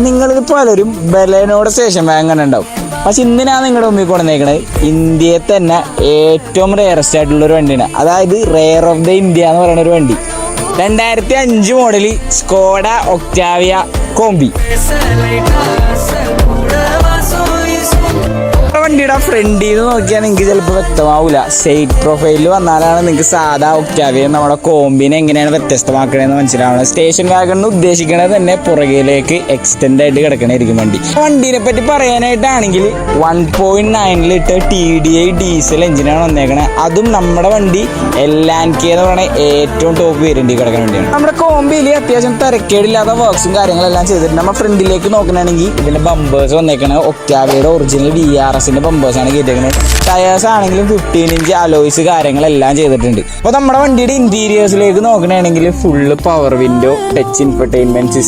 നിങ്ങളിത് പലരും ബലേനോടെ സ്റ്റേഷൻ വാങ്ങാൻ ഉണ്ടാവും. പക്ഷെ ഇന്ന് ഞാൻ നിങ്ങളുടെ മുമ്പിൽ കൊണ്ടുവന്നേക്കണത് ഇന്ത്യയിൽ തന്നെ ഏറ്റവും റെയറസ്റ്റ് ആയിട്ടുള്ള ഒരു വണ്ടിയാണ്. അതായത് റെയർ ഓഫ് ദ ഇന്ത്യ എന്ന് പറയുന്ന ഒരു വണ്ടി. 2005 മോഡല് സ്കോഡ ഒക്ടാവിയ കോംബി. വണ്ടിയുടെ ഫ്രണ്ടിൽ നിന്ന് നോക്കിയാൽ നിങ്ങൾക്ക് ചിലപ്പോൾ വ്യക്തമാവില്ല. സൈഡ് പ്രൊഫൈലിൽ വന്നാലാണ് നിങ്ങൾക്ക് സാധാ ഒക്ടാവിയ നമ്മുടെ കോമ്പിനെ എങ്ങനെയാണ് വ്യത്യസ്തമാക്കണമെന്ന് മനസ്സിലാവുന്നത്. സ്റ്റേഷൻ വാഗൺ എന്ന് ഉദ്ദേശിക്കുന്നത് തന്നെ പുറകിലേക്ക് എക്സ്റ്റെൻഡ് ആയിട്ട് കിടക്കണായിരിക്കും വണ്ടി. വണ്ടീനെ പറ്റി പറയാനായിട്ടാണെങ്കിൽ 1.9 ലിറ്റർ TDI ഡീസൽ എഞ്ചിനാണ് വന്നേക്കണത്. അതും നമ്മുടെ വണ്ടി LK എന്ന് പറയുന്ന ഏറ്റവും ടോപ്പ് വേരിയന്റിൽ കിടക്കുന്ന വണ്ടിയാണ്. നമ്മുടെ കോമ്പിയിൽ അത്യാവശ്യം തിരക്കേടില്ലാത്ത വർക്ക്സും കാര്യങ്ങളെല്ലാം ചെയ്തിട്ടുണ്ട്. നമ്മൾ ഫ്രണ്ടിലേക്ക് നോക്കണമെങ്കിൽ ഇതിന്റെ ബമ്പേഴ്സ് വന്നേക്കണത് ഒക്ടാവിയയുടെ ഒറിജിനൽ VRS ബമ്പേഴ്സാണ് കയറ്റിയേക്കുന്നത്. ടയേഴ്സ് ആണെങ്കിലും 15 ഇഞ്ച് അലോയ്സ് കാര്യങ്ങളെല്ലാം ചെയ്തിട്ടുണ്ട്. അപ്പോൾ നമ്മുടെ വണ്ടിയുടെ ഇന്റീരിയേഴ്സിലേക്ക് നോക്കണമെങ്കിൽ full power window, touch infotainment system,